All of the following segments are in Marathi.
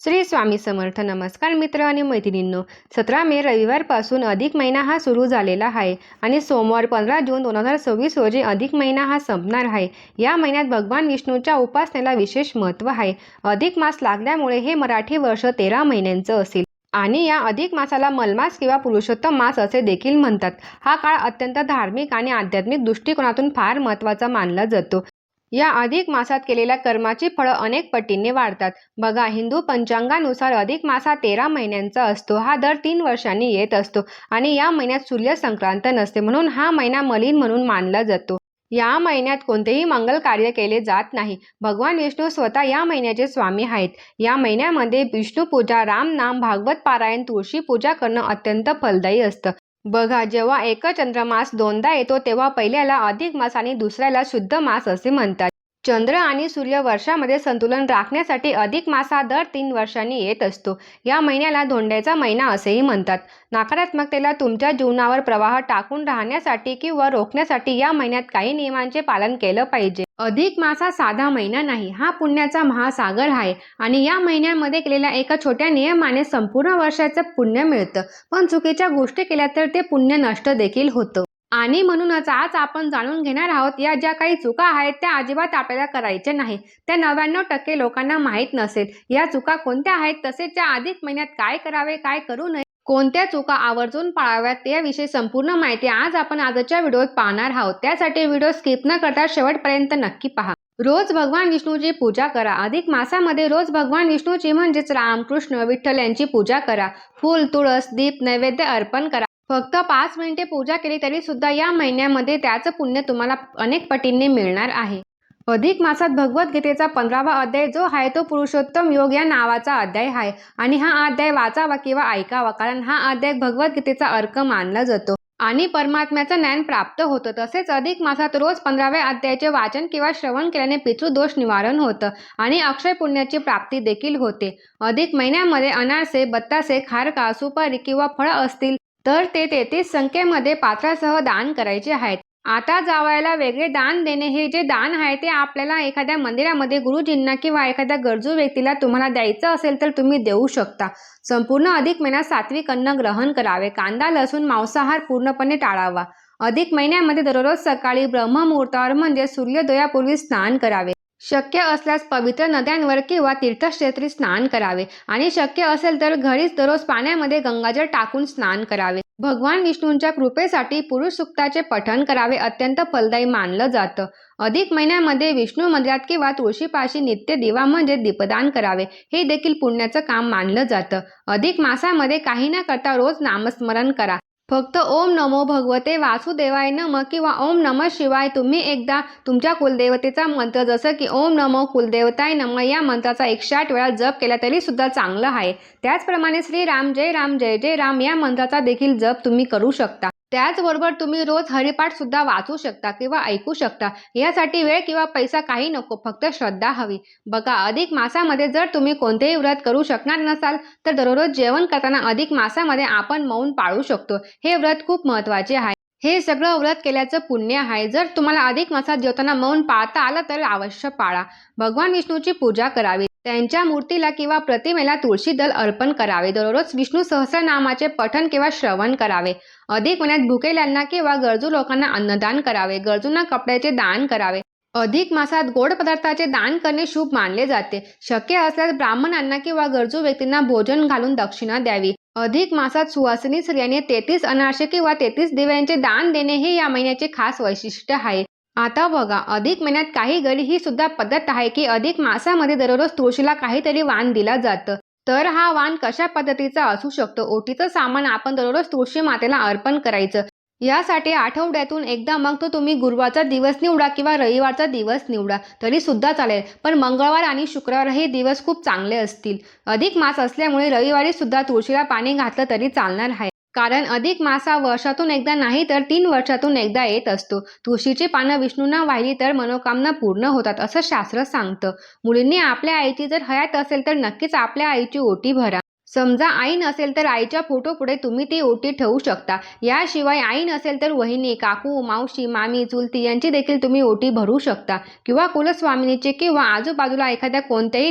श्री स्वामी समर्थ. नमस्कार मित्र आणि मैत्रिणींनो. 17 मे रविवारपासून अधिक महिना हा सुरू झालेला आहे आणि सोमवार 15 जून 2026 रोजी अधिक महिना हा संपणार आहे. या महिन्यात भगवान विष्णूच्या उपासनेला विशेष महत्त्व आहे. अधिक मास लागल्यामुळे हे मराठी वर्ष 13 महिन्यांचं असेल आणि या अधिक मासाला मलमास किंवा पुरुषोत्तम मास असे देखील म्हणतात. हा काळ अत्यंत धार्मिक आणि आध्यात्मिक दृष्टिकोनातून फार महत्त्वाचा मानला जातो. या अधिक मासात केलेल्या कर्माची फळं अनेक पटींनी वाढतात. बघा, हिंदू पंचांगानुसार अधिक मास हा 13 महिन्यांचा असतो. हा दर 3 वर्षांनी येत असतो आणि या महिन्यात सूर्य संक्रांत नसते, म्हणून हा महिना मलिन म्हणून मानला जातो. या महिन्यात कोणतेही मंगल कार्य केले जात नाही. भगवान विष्णू स्वतः या महिन्याचे स्वामी आहेत. या महिन्यामध्ये विष्णू पूजा, रामनाम, भागवत पारायण, तुळशी पूजा करणं अत्यंत फलदायी असतं. बघा, जेव्हा एक चंद्रमास दोनदा येतो तेव्हा पहिल्याला अधिक मास आणि दुसऱ्याला शुद्ध मास असे म्हणतात. चंद्र आणि सूर्य वर्षामध्ये संतुलन राखण्यासाठी अधिक मास हा दर 3 वर्षांनी येत असतो. या महिन्याला धोंड्याचा महिना असेही म्हणतात. नकारात्मकतेला तुमच्या जीवनावर प्रवाह टाकून राहण्यासाठी किंवा रोखण्यासाठी या महिन्यात काही नियमांचे पालन केलं पाहिजे. अधिक मास हा साधा महिना नाही, हा पुण्याचा महासागर आहे आणि या महिन्यामध्ये केलेल्या एका छोट्या नियमाने संपूर्ण वर्षाचं पुण्य मिळतं. पण चुकीच्या गोष्टी केल्या तर ते पुण्य नष्ट देखील होतं. आणि म्हणूनच आज आपण जाणून घेणार आहोत, या ज्या काही चुका आहेत त्या अजिबात आपल्याला करायच्या नाही. त्या 99% लोकांना माहीत नसेल. या चुका कोणत्या आहेत, तसेच या अधिक महिन्यात काय करावे, काय करू नये, कोणत्या चुका आवर्जून पाळाव्यात याविषयी संपूर्ण माहिती आज आपण आजच्या व्हिडिओत पाहणार आहोत. त्यासाठी व्हिडिओ स्किप न करता शेवटपर्यंत नक्की पहा. रोज भगवान विष्णूची पूजा करा. अधिक मासामध्ये रोज भगवान विष्णूची म्हणजेच राम, कृष्ण, विठ्ठल यांची पूजा करा. फूल, तुळस, दीप, नैवेद्य अर्पण करा. फक्त 5 मिनिटे पूजा केली तरी सुद्धा या महिन्यामध्ये त्याचं पुण्य तुम्हाला अनेक पटींनी मिळणार आहे. अधिक मासात भगवद्गीतेचा 15वा अध्याय जो आहे तो पुरुषोत्तम योग या नावाचा अध्याय आहे आणि हा अध्याय वाचावा किंवा ऐकावा, कारण हा अध्याय भगवद्गीतेचा अर्क मानला जातो आणि परमात्म्याचं ज्ञान प्राप्त होतं. तसेच अधिक मासात रोज 15व्या अध्यायाचे वाचन किंवा श्रवण केल्याने पितृदोष निवारण होतं आणि अक्षय पुण्याची प्राप्ती देखील होते. अधिक महिन्यामध्ये अनारसे, बत्तासे, खारका, सुपारी किंवा फळं असतील तर ते 33 संख्येमध्ये पात्रासह दान करायचे आहेत. आता जावयाला वेगळे दान देणे, हे जे दान आहे ते आपल्याला एखाद्या मंदिरामध्ये गुरुजींना किंवा एखाद्या गरजू व्यक्तीला तुम्हाला द्यायचं असेल तर तुम्ही देऊ शकता. संपूर्ण अधिक महिन्यात सात्विक अन्न ग्रहण करावे. कांदा, लसूण, मांसाहार पूर्णपणे टाळावा. अधिक महिन्यामध्ये दररोज सकाळी ब्रह्ममुहूर्तावर म्हणजे सूर्योदयापूर्वी स्नान करावे. शक्य असल्यास पवित्र नद्यांवर किंवा तीर्थक्षेत्री स्नान करावे आणि शक्य असेल तर घरीच दररोज पाण्यामध्ये गंगाजल टाकून स्नान करावे. भगवान विष्णूंच्या कृपेसाठी पुरुष सूक्ताचे पठण करावे, अत्यंत फलदायी मानलं जातं. अधिक महिन्यामध्ये विष्णू मंदिरात किंवा तुळशीपाशी नित्य दिवा म्हणजे दीपदान करावे, हे देखील पुण्याचं काम मानलं जातं. अधिक मासामध्ये काही न करता रोज नामस्मरण करा. फक्त ओम नमो भगवते वासुदेवाय नमः किंवा ओम नमः शिवाय तुम्ही एकदा तुमच्या कुलदेवतेचा मंत्र जसं की ओम नमो कुलदेवताय नमः या मंत्राचा 108 वेळा जप केला तरी सुद्धा चांगलं आहे. त्याचप्रमाणे श्रीराम जय जय राम या मंत्राचा देखील जप तुम्ही करू शकता. त्याचबरोबर तुम्ही रोज हरिपाठ सुद्धा वाचू शकता किंवा ऐकू शकता. यासाठी वेळ किंवा पैसा काही नको, फक्त श्रद्धा हवी. बघा, अधिक मासामध्ये जर तुम्ही कोणतेही व्रत करू शकणार नसाल तर दररोज जेवण करताना अधिक मासामध्ये आपण मौन पाळू शकतो. हे व्रत खूप महत्त्वाचे आहे. हे सगळं व्रत केल्याचं पुण्य आहे. जर तुम्हाला अधिक मासात जेवताना मौन पाळता आलं तर अवश्य पाळा. भगवान विष्णूची पूजा करावी. त्यांच्या मूर्तीला किंवा प्रतिमेला तुळशी दल अर्पण करावे. दररोज विष्णू सहस्रनामाचे पठण किंवा श्रवण करावे. अधिक महिन्यात भुकेल्यांना किंवा गरजू लोकांना अन्नदान करावे. गरजूंना कपड्याचे दान करावे. अधिक मासात गोड पदार्थाचे दान करणे शुभ मानले जाते. शक्य असल्यास ब्राह्मणांना किंवा गरजू व्यक्तींना भोजन घालून दक्षिणा द्यावी. अधिक मासात सुवासिनी स्त्रियांनी 33 अनारसे किंवा 33 दिव्यांचे दान देणे हे या महिन्याचे खास वैशिष्ट्य आहे. आता बघा, अधिक महिन्यात काही घरी ही सुद्धा पद्धत आहे की अधिक मासामध्ये दररोज तुळशीला काहीतरी वाण दिला जातं. तर हा वाण कशा पद्धतीचा असू शकतो? ओटीचं सामान आपण दररोज तुळशी मातेला अर्पण करायचं. यासाठी आठवड्यातून एकदा, मग तो तुम्ही गुरुवारचा दिवस निवडा किंवा रविवारचा दिवस निवडा तरी सुद्धा चालेल, पण मंगळवार आणि शुक्रवार हे दिवस खूप चांगले असतील. अधिक मास असल्यामुळे रविवारी सुद्धा तुळशीला पाणी घातलं तरी चालणार आहे, कारण अधिक मास हा वर्षातून एकदा नाही तर 3 वर्षातून एकदा येत असतो. तुळशीची पानं विष्णूंना वाहिली तर मनोकामना पूर्ण होतात असं शास्त्र सांगतं. मुलींनी आपल्या आईची जर हयात असेल तर नक्कीच आपल्या आईची ओटी भरा. समजा आई नसेल तर आईच्या फोटोपुढे तुम्ही ती ओटी ठेवू शकता. याशिवाय आई नसेल तर वहिनी, काकू, मावशी, मामी, चुलती यांची देखील तुम्ही ओटी भरू शकता किंवा कुलस्वामिनीची किंवा आजूबाजूला एखाद्या कोणत्याही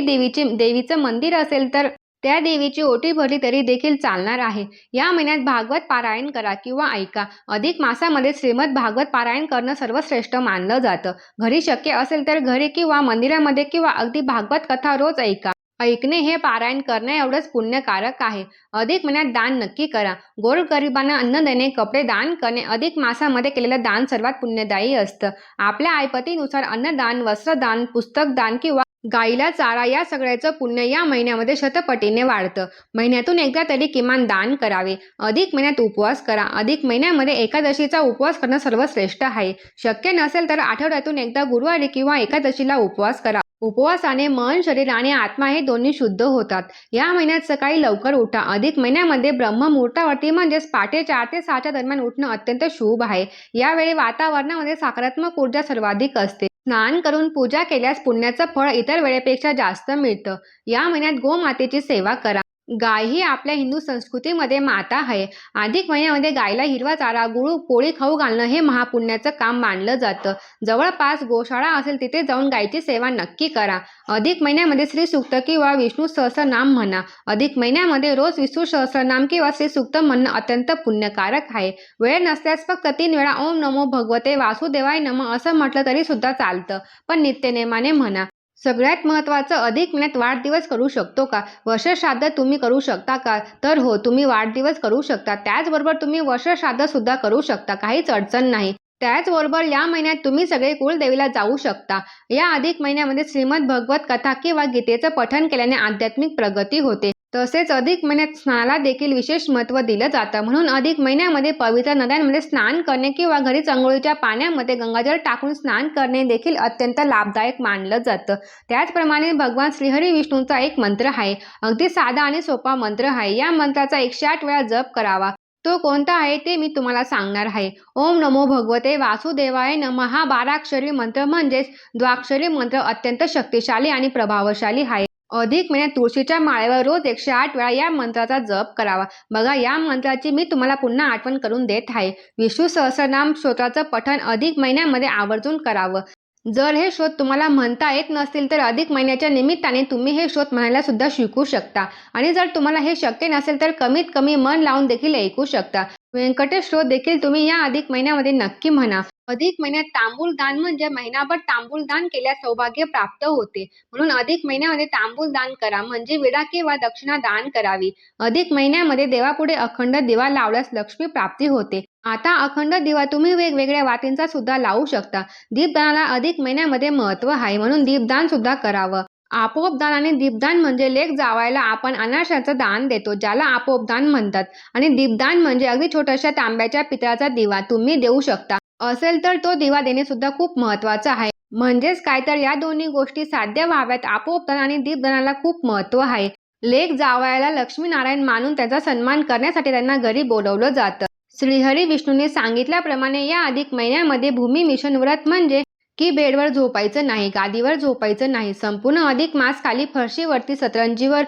देवीचं मंदिर असेल तर त्या देवीची ओटी भरली तरी देखील चालणार आहे. या महिन्यात भागवत पारायण करा किंवा ऐका. अधिक मासामध्ये श्रीमद भागवत पारायण करणं सर्वश्रेष्ठ मानलं जातं. घरी शक्य असेल तर घरी किंवा मंदिरामध्ये किंवा अगदी भागवत कथा रोज ऐका. ऐकणे हे पारायण करणे एवढंच पुण्यकारक आहे. अधिक महिन्यात दान नक्की करा. गोरगरिबांना अन्न देणे, कपडे दान करणे अधिक मासामध्ये केलेलं दान सर्वात पुण्यदायी असतं. आपल्या ऐपतीनुसार अन्नदान, वस्त्रदान, पुस्तकदान किंवा गाईला चारा या सगळ्याचं पुण्य या महिन्यामध्ये शतपटीने वाढतं. महिन्यातून एकदा तरी किमान दान करावे. अधिक महिन्यात उपवास करा. अधिक महिन्यामध्ये एकादशीचा उपवास करणं सर्वश्रेष्ठ आहे. शक्य नसेल तर आठवड्यातून एकदा गुरुवारी किंवा एकादशीला उपवास करा. उपवासाने मन, शरीर आणि आत्मा हे दोन्ही शुद्ध होतात. या महिन्यात सकाळी लवकर उठा. अधिक महिन्यामध्ये ब्रह्ममुहूर्तावरती म्हणजेच पहाटे 4 ते 6च्या दरम्यान उठणं अत्यंत शुभ आहे. यावेळी वातावरणामध्ये सकारात्मक ऊर्जा सर्वाधिक असते. स्नान करून पूजा केल्यास पुण्याचं फळ इतर वेळेपेक्षा जास्त मिळतं. या महिन्यात गोमातेची सेवा करा. गाय ही आपल्या हिंदू संस्कृतीमध्ये माता आहे. अधिक महिन्यामध्ये गायला हिरवा चारा, गुळ, पोळी खाऊ घालणं हे महापुण्याचं काम मानलं जातं. जवळपास गोशाळा असेल तिथे जाऊन गायची सेवा नक्की करा. अधिक महिन्यामध्ये श्री सूक्त किंवा विष्णू सहस्रनाम म्हणा. अधिक महिन्यामध्ये रोज विष्णू सहस्रनाम किंवा श्री सूक्त म्हणणं अत्यंत पुण्यकारक आहे. वेळ नसल्यास फक्त 3 वेळा ओम नमो भगवते वासुदेवाय नमः असं म्हटलं तरी सुद्धा चालतं, पण नित्यनेमाने म्हणा. सगळ्यात महत्त्वाचं, अधिक महिन्यात वाढदिवस करू शकतो का? वर्षश्राद्ध तुम्ही करू शकता का? तर हो, तुम्ही वाढदिवस करू शकता. त्याचबरोबर तुम्ही वर्षश्राद्ध सुद्धा करू शकता. काहीच अडचण नाही. त्याचबरोबर या महिन्यात तुम्ही सगळे कुलदेवीला जाऊ शकता. या अधिक महिन्यामध्ये श्रीमद भगवत कथा किंवा गीतेचं पठण केल्याने आध्यात्मिक प्रगती होते. तसेच अधिक महिन्यात स्नानाला देखील विशेष महत्त्व दिलं जातं. म्हणून अधिक महिन्यामध्ये पवित्र नद्यांमध्ये स्नान करणे किंवा घरीच अंघोळीच्या पाण्यामध्ये गंगाजल टाकून स्नान करणे देखील अत्यंत लाभदायक मानलं जातं. त्याचप्रमाणे भगवान श्रीहरी विष्णूंचा एक मंत्र आहे. अगदी साधा आणि सोपा मंत्र आहे. या मंत्राचा 108 वेळा जप करावा. तो कोणता आहे ते मी तुम्हाला सांगणार आहे. ओम नमो भगवते वासुदेवाय नमः हा 12 अक्षरी मंत्र म्हणजेच द्वाक्षरी मंत्र अत्यंत शक्तिशाली आणि प्रभावशाली आहे. अधिक महिन्यात तुळशीच्या माळेवर रोज 108 वेळा या मंत्राचा जप करावा. बघा, या मंत्राची मी तुम्हाला पुन्हा आठवण करून देत आहे. विष्णू सहस्रनाम स्तोत्राचं पठण अधिक महिन्यामध्ये आवर्जून करावं. जर हे श्लोक तुम्हाला म्हणता येत नसतील तर अधिक महिन्याच्या निमित्ताने तुम्ही हे श्लोक म्हणायला सुद्धा शिकू शकता. आणि जर तुम्हाला हे शक्य नसेल तर कमीत कमी मन लावून देखील ऐकू शकता. व्यंकटेश श्लोक देखील तुम्ही या अधिक महिन्यामध्ये नक्की म्हणा. अधिक महिन्यात तांबूल दान म्हणजे महिनाभर तांबूल दान केल्यास सौभाग्य प्राप्त होते. म्हणून अधिक महिन्यामध्ये तांबूल दान करा, म्हणजे विडा किंवा दक्षिणा दान करावी. अधिक महिन्यामध्ये देवापुढे अखंड दिवा लावल्यास लक्ष्मी प्राप्ती होते. आता अखंड दिवा तुम्ही वेगवेगळ्या वातींचा सुद्धा लावू शकता. दीपदानाला अधिक महिन्यामध्ये महत्त्व आहे, म्हणून दीपदान सुद्धा करावं. आपोपदान आणि दीपदान म्हणजे लेक जावायला आपण अनारशाचं दान देतो, ज्याला आपोपदान म्हणतात. आणि दीपदान म्हणजे अगदी छोट्याशा तांब्याच्या पितळाचा दिवा तुम्ही देऊ शकता. असेल तर तो दिवा देणे सुद्धा खूप महत्त्वाचं आहे. म्हणजेच काय तर या दोन्ही गोष्टी साध्य व्हाव्यात, आपोपदान आणि दीपदानाला खूप महत्त्व आहे. लेक जावयाला लक्ष्मीनारायण मानून त्याचा सन्मान करण्यासाठी त्यांना घरी बोलवलं जातं. श्रीहरी विष्णूने सांगितल्याप्रमाणे या अधिक महिन्यामध्ये भूमी मिशन व्रत म्हणजे की बेडवर झोपायचं नाही, गादीवर झोपायचं नाही. संपूर्ण अधिक मास खाली फरशीवरती सतरंजीवर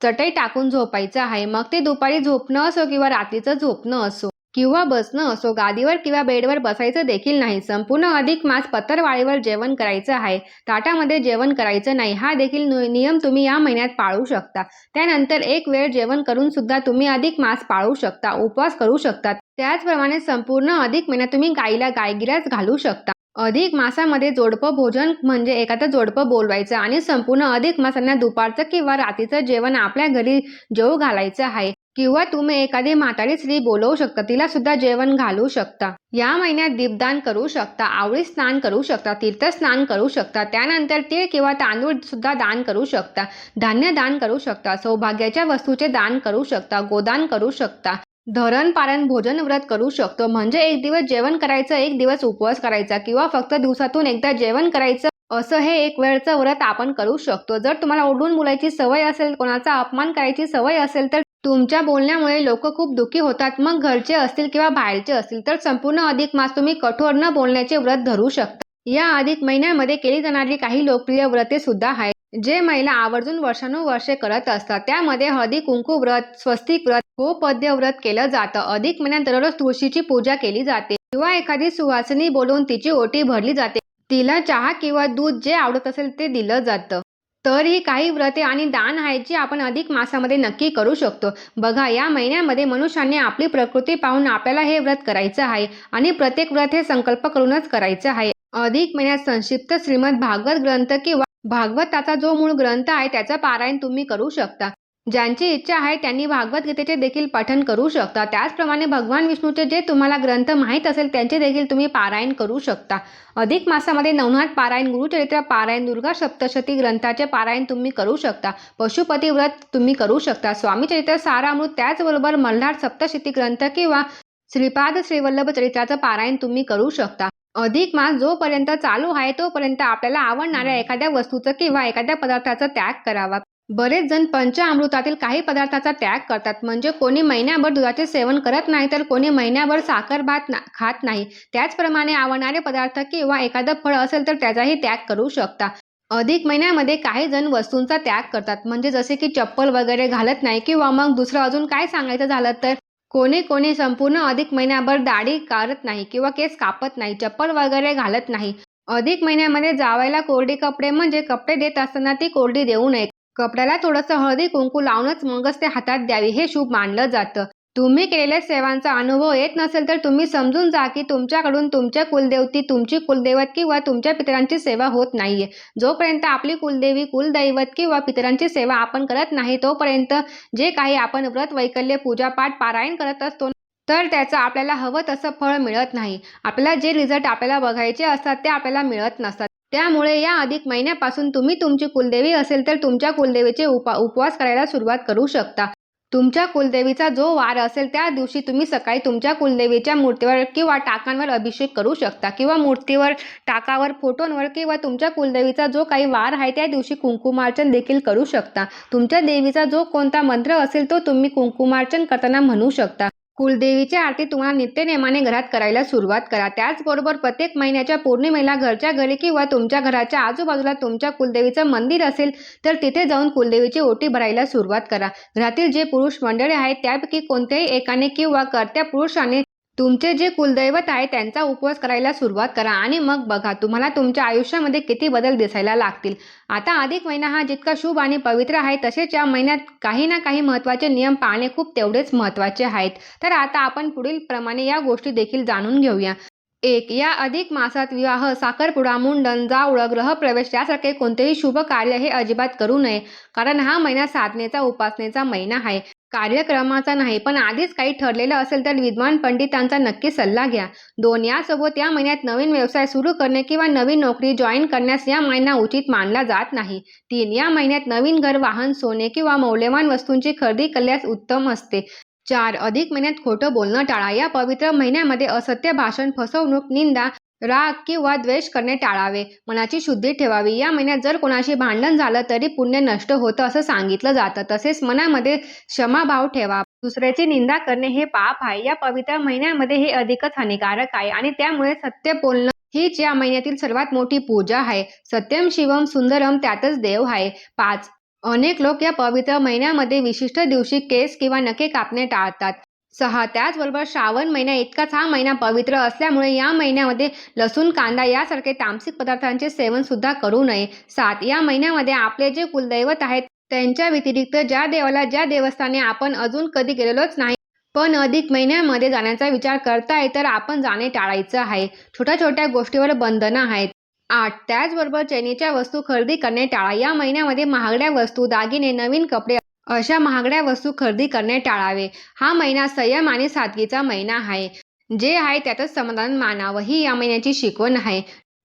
चटई टाकून झोपायचं आहे. मग ते दुपारी झोपणं असो किंवा रात्रीचं झोपणं असो किंवा बसणं असो, गादीवर किंवा बेडवर बसायचं देखील नाही. संपूर्ण अधिक मास पत्तरवाळीवर जेवण करायचं आहे. ताटामध्ये जेवण करायचं नाही. हा देखील नियम तुम्ही या महिन्यात पाळू शकता. त्यानंतर एक वेळ जेवण करून सुद्धा तुम्ही अधिक मास पाळू शकता, उपवास करू शकता. त्याचप्रमाणे संपूर्ण अधिक महिन्यात तुम्ही गाईला गायगिरास घालू शकता. अधिक मासामध्ये जोडपं भोजन म्हणजे एखादं जोडपं बोलवायचं आणि संपूर्ण अधिक मासांना दुपारचं किंवा रात्रीचं जेवण आपल्या घरी जेवू घालायचं आहे. किंवा तुम्ही एखादी म्हातारी स्त्री बोलवू शकता, तिला सुद्धा जेवण घालू शकता. या महिन्यात दीपदान करू शकता, आवळी स्नान करू शकता, तीर्थस्नान करू शकता. त्यानंतर तीळ किंवा तांदूळ सुद्धा दान करू शकता. धान्य दान करू शकता. सौभाग्याच्या वस्तूचे दान करू शकता. गोदान करू शकता. धरण पारण भोजन व्रत करू शकतो, म्हणजे एक दिवस जेवण करायचं, एक दिवस उपवास करायचा किंवा फक्त दिवसातून एकदा जेवण करायचं, असं हे एक वेळचं व्रत आपण करू शकतो. जर तुम्हाला ओरडून बोलायची सवय असेल, कोणाचा अपमान करायची सवय असेल तर तुमच्या बोलण्यामुळे लोक खूप दुःखी होतात. मग घरचे असतील किंवा बाहेरचे असतील तर संपूर्ण अधिक मास तुम्ही कठोर न बोलण्याचे व्रत धरू शकता. या अधिक महिन्यामध्ये केली जाणारी काही लोकप्रिय व्रते सुद्धा आहेत. जे महिला आवर्जून वर्षानुवर्षे करत असतात त्यामध्ये हळदी कुंकू व्रत, स्वस्तिक व्रत, गोपद्य व्रत केलं जातं. अधिक महिन्यात दररोज तुळशीची पूजा केली जाते किंवा एखादी सुवासिनी बोलवून तिची ओटी भरली जाते. तिला चहा किंवा दूध जे आवडत असेल ते दिलं जातं. तर ही काही व्रते आणि दान आहेत जी आपण अधिक मासामध्ये नक्की करू शकतो. बघा, या महिन्यामध्ये मनुष्याने आपली प्रकृती पाहून आपल्याला हे व्रत करायचं आहे आणि प्रत्येक व्रत हे संकल्प करूनच करायचं आहे. अधिक महिन्यात संक्षिप्त श्रीमद भागवत ग्रंथ किंवा भागवताचा जो मूळ ग्रंथ आहे त्याचं पारायण तुम्ही करू शकता. ज्यांची इच्छा आहे त्यांनी भागवत गीतेचे देखील पठण करू शकता. त्याचप्रमाणे भगवान विष्णूचे जे तुम्हाला ग्रंथ माहीत असेल त्यांचे देखील तुम्ही पारायण करू शकता. अधिक मासामध्ये नवनाथ पारायण, गुरुचरित्र पारायण, दुर्गा सप्तशती ग्रंथाचे पारायण तुम्ही करू शकता. पशुपती व्रत तुम्ही करू शकता. स्वामी चरित्र सारामृत, त्याचबरोबर मल्हार सप्तशती ग्रंथ किंवा श्रीपाद श्रीवल्लभ चरित्राचं पारायण तुम्ही करू शकता. अधिक मास जोपर्यंत चालू आहे तोपर्यंत आपल्याला आवडणाऱ्या एखाद्या वस्तूचं किंवा एखाद्या पदार्थाचा त्याग करावा. बरेच जण पंचामृतातील काही पदार्थाचा त्याग करतात. म्हणजे कोणी महिन्याभर दुधाचे सेवन करत नाही तर कोणी महिन्याभर साखर भात खात नाही. त्याचप्रमाणे आवडणारे पदार्थ किंवा एखादं फळ असेल तर त्याचाही त्याग करू शकता. अधिक महिन्यामध्ये काही जण वस्तूंचा त्याग करतात. म्हणजे जसे की चप्पल वगैरे घालत नाही किंवा मग दुसरं अजून काय सांगायचं झालं तर कोणी कोणी संपूर्ण अधिक महिन्याभर दाढी काढत नाही किंवा केस कापत नाही, चप्पल वगैरे घालत नाही. अधिक महिन्यामध्ये जावयाला कोरडी कपडे म्हणजे कपडे देत असताना ती कोरडी देऊ नये. कपड्याला थोडंसं हळदी कुंकू लावूनच मगच ते हातात द्यावी, हे शुभ मानलं जातं. तुम्ही केलेल्या सेवांचा अनुभव येत नसेल तर तुम्ही समजून जा की तुमच्याकडून तुमच्या कुलदेवती, तुमची कुलदैवत किंवा तुमच्या पितरांची सेवा होत नाहीये. जोपर्यंत आपली कुलदेवी, कुलदैवत किंवा पितरांची सेवा आपण करत नाही तोपर्यंत जे काही आपण व्रत, वैकल्य, पूजापाठ, पारायण करत असतो तर त्याचं आपल्याला हवं तसं फळ मिळत नाही. आपल्याला जे रिझल्ट आपल्याला बघायचे असतात ते आपल्याला मिळत नसतात. त्यामुळे या अधिक महिन्यापासून तुम्ही तुमची कुलदेवी असेल तर तुमच्या कुलदेवीचे उपवास करायला सुरुवात करू शकता. तुमच्या कुलदेवीचा जो वार असेल त्या दिवशी तुम्ही सकाळी तुमच्या कुलदेवीच्या मूर्तीवर किंवा टाकांवर अभिषेक करू शकता किंवा मूर्तीवर, टाकावर, फोटोंवर किंवा तुमच्या कुलदेवीचा जो काही वार आहे त्या दिवशी कुंकुमार्चन देखील करू शकता. तुमच्या देवीचा जो कोणता मंत्र असेल तो तुम्ही कुंकुमार्चन करताना म्हणू शकता. कुलदेवीची आरती तुम्हाला नित्यनेमाने घरात करायला सुरुवात करा. त्याचबरोबर प्रत्येक महिन्याच्या पौर्णिमेला घरच्या घरी किंवा तुमच्या घराच्या आजूबाजूला तुमच्या कुलदेवीचं मंदिर असेल तर तिथे जाऊन कुलदेवीची ओटी भरायला सुरुवात करा. घरातील जे पुरुष मंडळी आहेत त्यापैकी कोणत्याही एकाने किंवा कर्त्या पुरुषाने तुमचे जे कुलदैवत आहे त्यांचा उपवास करायला सुरुवात करा आणि मग बघा तुम्हाला तुमच्या आयुष्यामध्ये किती बदल दिसायला लागतील. आता अधिक महिना हा जितका शुभ आणि पवित्र आहे तसेच या महिन्यात काही ना काही महत्त्वाचे नियम पाळणे खूप तेवढेच महत्त्वाचे आहेत. तर आता आपण पुढील प्रमाणे या गोष्टी देखील जाणून घेऊया. 1. या अधिक मासात विवाह, साखरपुडा, मुंडन, जावळ, गृहप्रवेश यासारखे कोणतेही शुभ कार्य हे अजिबात करू नये. कारण हा महिना साधनेचा, उपासनेचा महिना आहे, कार्यक्रमाचा नाही. पण आधीच काही ठरलेलं असेल तर विद्वान पंडितांचा नक्की सल्ला घ्या. 2. यासोबत या महिन्यात नवीन व्यवसाय सुरू करणे किंवा नवीन नोकरी जॉईन करण्यास या महिना उचित मानला जात नाही. 3. या महिन्यात नवीन घर, वाहन, सोने किंवा मौल्यवान वस्तूंची खरेदी केल्यास उत्तम असते. 4. अधिक महिन्यात खोटं बोलणं टाळा. या पवित्र महिन्यामध्ये असत्य भाषण, फसवणूक, निंदा, राग किंवा द्वेष करणे टाळावे. मनाची शुद्धी ठेवावी. या महिन्यात जर कोणाशी भांडण झालं तरी पुण्य नष्ट होतं असं सांगितलं जातं. तसेच मनामध्ये क्षमाभाव ठेवा. दुसऱ्याची निंदा करणे हे पाप आहे. या पवित्र महिन्यामध्ये हे अधिकच हानिकारक आहे आणि त्यामुळे सत्य बोलणं हीच या महिन्यातील सर्वात मोठी पूजा आहे. सत्यम शिवम सुंदरम, त्यातच देव आहे. 5. अनेक लोक या पवित्र महिन्यामध्ये विशिष्ट दिवशी केस किंवा नखे कापणे टाळतात. 6. त्याचबरोबर श्रावण महिना इतकाच हा महिना पवित्र असल्यामुळे या महिन्यामध्ये लसूण, कांदा यासारखे तामसिक पदार्थांचे सेवन सुद्धा करू नये. 7. या महिन्यामध्ये आपले जे कुलदैवत आहेत त्यांच्या व्यतिरिक्त ज्या देवाला, ज्या देवस्थानी आपण अजून कधी गेलेलोच नाही पण अधिक महिन्यामध्ये जाण्याचा विचार करताय तर आपण जाणे टाळायचं आहे. छोट्या छोट्या गोष्टीवर बंधनं आहेत. 8. त्याचबरोबर चैनीच्या वस्तू खरेदी करणे टाळा. या महिन्यामध्ये महागड्या वस्तू, दागिने, नवीन कपडे अशा महागड्या वस्तू खरेदी करणे टाळावे. हा महिना संयम आणि सादगीचा महिना आहे. जे आहे त्यातच समाधान मानावं ही या महिन्याची शिकवण आहे.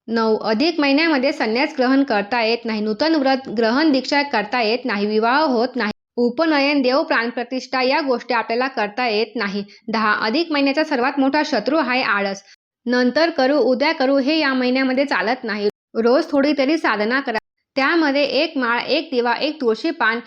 9. अधिक महिन्यामध्ये संन्यास ग्रहण करता येत नाही. नूतन व्रत, ग्रहण, दीक्षा करता येत नाही. विवाह होत नाही. उपनयन, देव प्राणप्रतिष्ठा या गोष्टी आपल्याला करता येत नाही. 10. अधिक महिन्याचा सर्वात मोठा शत्रू आहे आळस. नंतर करू, उद्या करू हे या महिन्यामध्ये चालत नाही. रोज थोडी तरी साधना करा. त्यामध्ये एक माळ, एक दिवा, एक तुळशी पान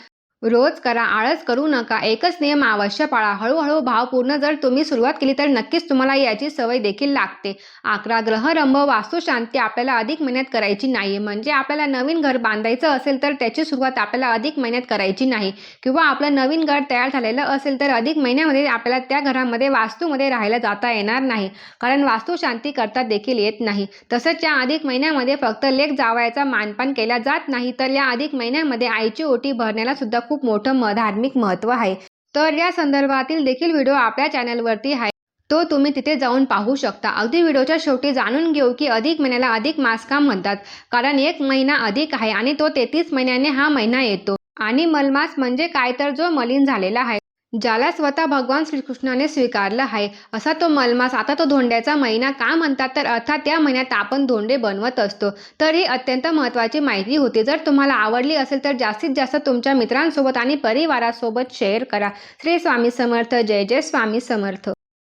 रोज करा, आळस करू नका. एकच नियम अवश्य पाळा. हळू-हळू भावपूर्ण जर तुम्ही सुरुवात केली तर नक्कीच तुम्हाला याची सवय देखील लागते. 11 ग्रहरंभ वास्तुशांती आपल्याला अधिक मेहनत करायची नाही. म्हणजे आपल्याला नवीन घर बांधायचं असेल तर त्याची सुरुवात आपल्याला अधिक मेहनत करायची नाही किंवा आपलं नवीन घर तयार झालेलं असेल तर अधिक महिन्यामध्ये आपल्याला त्या घरामध्ये वास्तूमध्ये राहायला जाता येणार नाही. कारण वास्तुशांती करता देखील येत नाही. तसंच या अधिक महिन्यामध्ये फक्त लेक जावयाचा मानपान केला जात नाही, तर या अधिक महिन्यामध्ये आईची ओटी भरण्याला सुद्धा खूप मोठं धार्मिक महत्त्व आहे. तर या संदर्भातील देखील व्हिडिओ आपल्या चॅनलवरती आहे. तो तुम्ही तिथे जाऊन पाहू शकता. अगदी व्हिडिओच्या शेवटी जाणून घेऊ की अधिक महिन्याला अधिक मास का म्हणतात. कारण एक महिना अधिक आहे आणि तो 33 महिन्याने हा महिना येतो. आणि मलमास म्हणजे काय तर जो मलिन झालेला आहे. ज्याला स्वतः भगवान श्रीकृष्णाने स्वीकारलं आहे असा तो मलमास. आता तो धोंड्याचा महिना का म्हणतात तर अर्थात त्या महिन्यात आपण धोंडे बनवत असतो. तर ही अत्यंत महत्त्वाची माहिती होती. जर तुम्हाला आवडली असेल तर जास्तीत जास्त तुमच्या मित्रांसोबत आणि परिवारासोबत शेअर करा. श्री स्वामी समर्थ. जय जय स्वामी समर्थ.